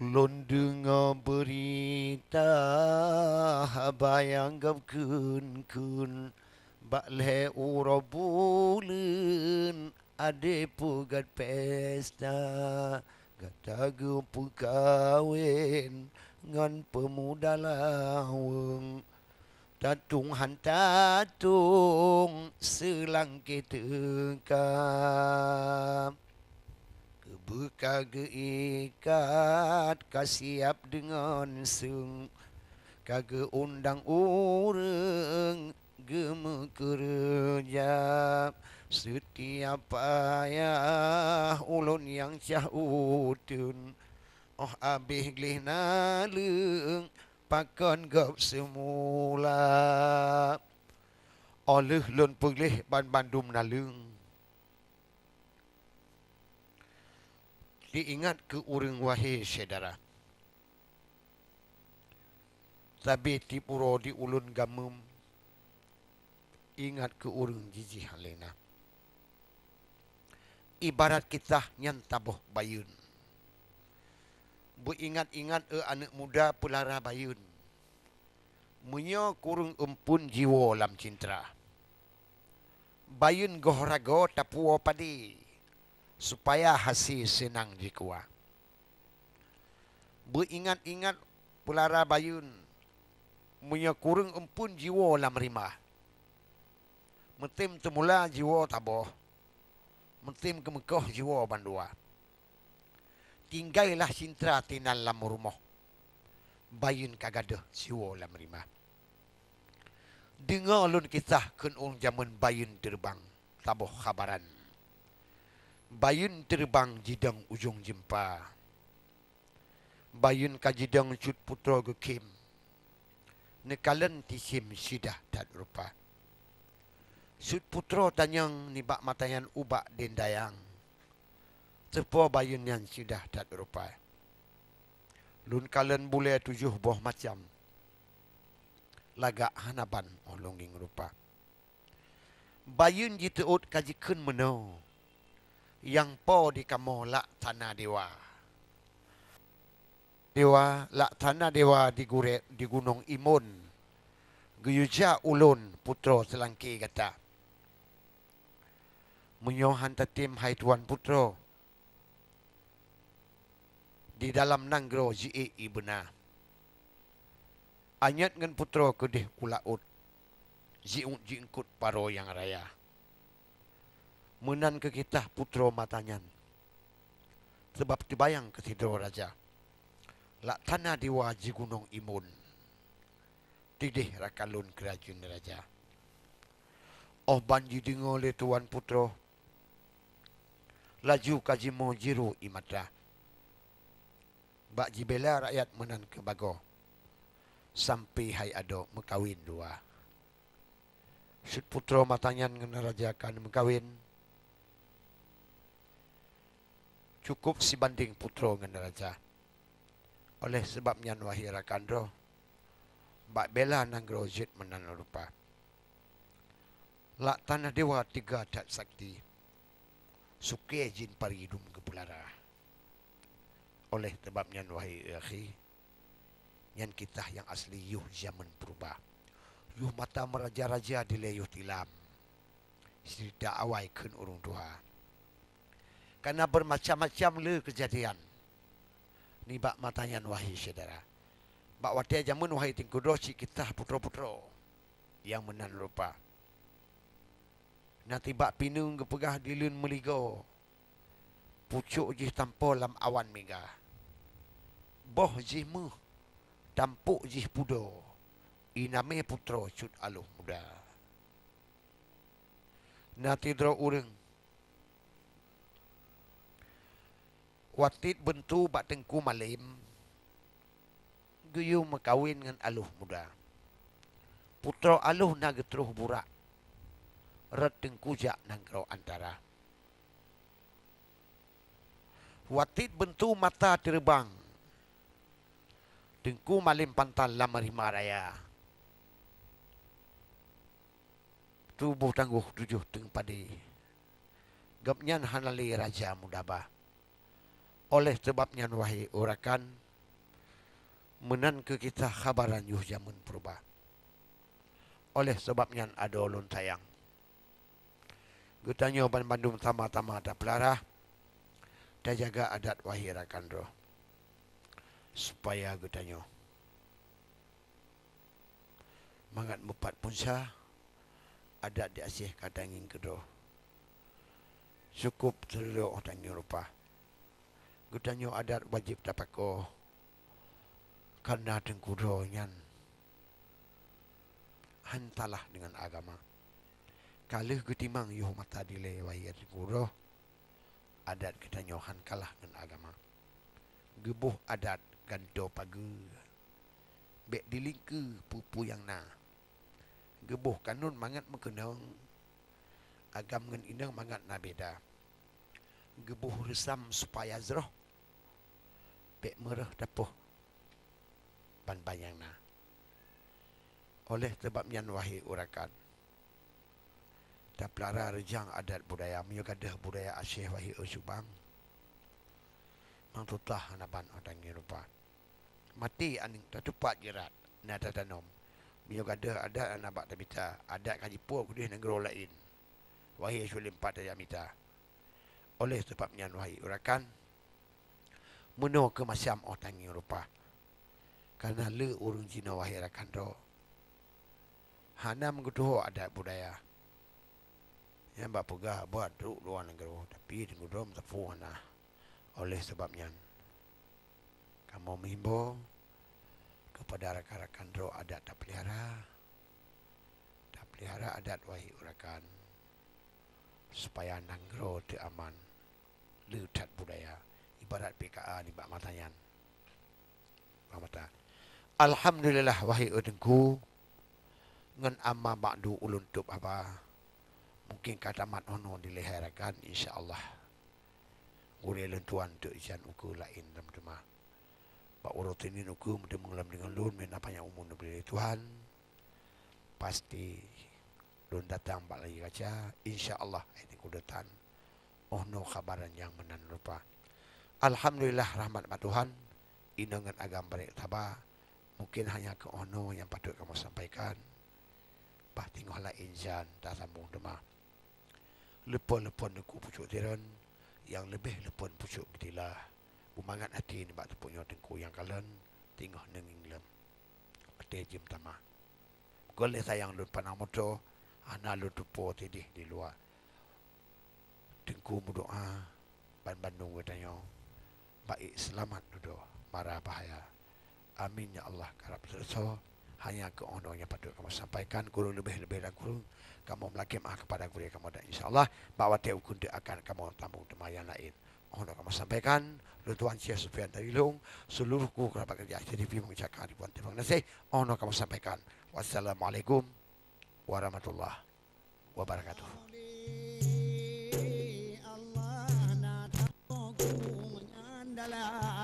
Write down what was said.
Ulun dengar berita bayang gap kun bakleh ura bulan ade pugat pesta gatagu pukawin ngan pemuda laweng tatung hantatung selang kita Kebuka geikat kasiap dengan seng Kage undang ureng geme kerja Setiap payah ulun yang cah utun Oh abih glih naleng pakon gap semula Oleh lun peglih ban bandum naleng Diingat ke urang wahai saudara. Tabi ti puro di ulun gamem. Ingat ke urang jijih halena. Ibarat kita nyan taboh bayun. Beringat-ingat anak muda pelara bayun. Munyo kurung empun jiwa lam cintra. Bayun gohrago tapuo padi. Supaya hasil senang jikua. Beringat-ingat pulara bayun. Munya kurang empun jiwa lam rimah. Metim temula jiwa taboh. Metim kemekoh jiwa bandua. Tinggailah cintra tinal lam rumah. Bayun kagadah jiwa lam rimah. Dengar lun kisah kun zaman bayun terbang. Taboh khabaran. Bayun terbang jidang ujung jempa. Bayun kajidang cut putra gekim. Nekalan tisim sidah tak rupa. Cut putra tanyang nibak matayan ubak dendayang. Tepo bayun yang sidah tak rupa. Lun kalan boleh 7 buah macam. Lagak hanaban olonging rupa. Bayun jiteut kajikun menau. Yang po di kamu lak tanah dewa. Dewa lak tanah dewa di gunung Imun. Guyuja ulun putro selangki kata. Menyohan tatim hai tuan putro. Di dalam nanggro ji ibna. Anyat ngan putro kedih ulaut. Jingkut paro yang raya. Menan ke kita putro matanyan. Sebab dibayang ke tidur raja. Lak tanah dewa ji gunung Imun. Tidih rakalun kerajun raja. Oh banji dengar le tuan putro. Laju kajimo jiru imatra. Bak jibela rakyat menan ke bago. Sampai hai ado mekawin dua. Sut putro matanyan ngan raja kan mekawin. Cukup si banding putro dengan raja. Oleh sebabnya wahira kandro. Bak bela nanggro jit menan rupa. Lak tanah dewa 3 tak sakti. Suke jin paridum ke pulara. Oleh sebabnya wahai akhi. Yang kita yang asli yuh zaman purba. Yuh mata meraja-raja dileyuh tilam. Sida awai kun urung tua. Karena bermacam-macam le kejadian. Ni bak matanya wahai saudara. Bak watia jamun wahai tingkudo si kita putro-putro. Yang menan rupa. Nanti bak pinung kepegah dilun meligo. Pucuk jih tampo lam awan mega. Boh jih muh. Tampuk jih pudo. Iname putro cut aluh muda. Nanti dro ureng. Watit bentu bak tengku malim. Guyu makawin dengan aluh muda. Putro aluh na getruh burak. Red tengku jak nangkro antara. Watit bentu mata terbang. Tengku malim pantal lama rima raya. Tubuh tangguh 7 teng padi. Gapnyan hanali raja mudabah. Oleh sebabnya wahai urakan menan ke kita khabaran yuh zaman purba. Oleh sebabnya ada ulun sayang. Gutanya Bandung tama-tama ada pelarah. Dah jaga adat wahirakan roh. Supaya gutanya. Mangat mupat punsa. Adat di asih kadangin kedua. Cukup terlalu orang Eropah. Gutanya adat wajib dapat ko. Karena tengkudo nyan. Hantalah dengan agama. Kalau ketimang yuh mata dile wahir tengkudo. Adat kita nyohan kalah dengan agama. Gebuh adat ganto pagi. Bek dilingke pupu yang na. Gebuh kanun mangat mengenang. Agam dengan inang mangat na beda. Gebuh resam supaya zroh. Bek merah dapuh. Ban yang na. Oleh sebabnya wahai urakan. Tak pelara rejang adat budaya. Menyukadah budaya Aceh wahai Subang. Mang tutah anaban orang Eropah. Mati aning tak tepat jerat. Nada tanom. Menyukadah adat anabak tabita. Adat kajipur kudih negara lain. Wahai sulim 4 ayat mita. Oleh sebabnya wahai urakan. Meno ke masam orang Eropah. Karena le urung Cina wahai rakan ro. Hana mengkutuh adat budaya. Yang bak pegah buat duduk luar negara. Tapi di ngudom tepu hana. Oleh sebabnya. Kamu menghimbau kepada rakan-rakan ro adat tak pelihara. Tak pelihara adat wahai urakan. Supaya nanggro te aman. Letat budaya. Ibarat PKA ni bak matanyan. Bak mata. Alhamdulillah wahai udengku. Ngan amma ba'du ulun tub apa. Mungkin kata mat ono dileharakan insya-Allah. Ure lentuan tu isan uku lain dalam rumah. Pak urutinin uku mudah mengelam dengan lun men apa yang umum beli Tuhan. Pasti lun datang bak lagi kaca insya-Allah ini kudetan. Ono kabaran yang menan lupa. Alhamdulillah rahmat Tuhan. Inangan agam baik tabah. Mungkin hanya ke ono yang patut kamu sampaikan. Bah tinggallah injan tak sambung demah. Lepon-lepon aku pucuk tiran. Yang lebih lepon pucuk betilah. Bumangat hati ni bak tepuknya tengku yang kalian. Tinggal nenginglam. Peti jim tamah. Goleh sayang lun panang motor. Anak lun tupu tidih di luar. Tengku berdoa. Bandung katanya. Baik selamat duduk. Marah bahaya. Amin ya Allah. Karab selesai. Hanya ke ono yang patut kamu sampaikan. Guru lebih-lebih dan guru. Kamu melakim kepada guru kamu. Dan insyaAllah. Bahawa dia ukun akan kamu tambung tema yang lain. Ono kamu sampaikan. Tuan Syekh Sufian Tarilung. Seluruhku kerabat kerja HTV mengucapkan ribuan terima kasih. Ono kamu sampaikan. Wassalamualaikum warahmatullahi wabarakatuh. Allah nak aku menyandalah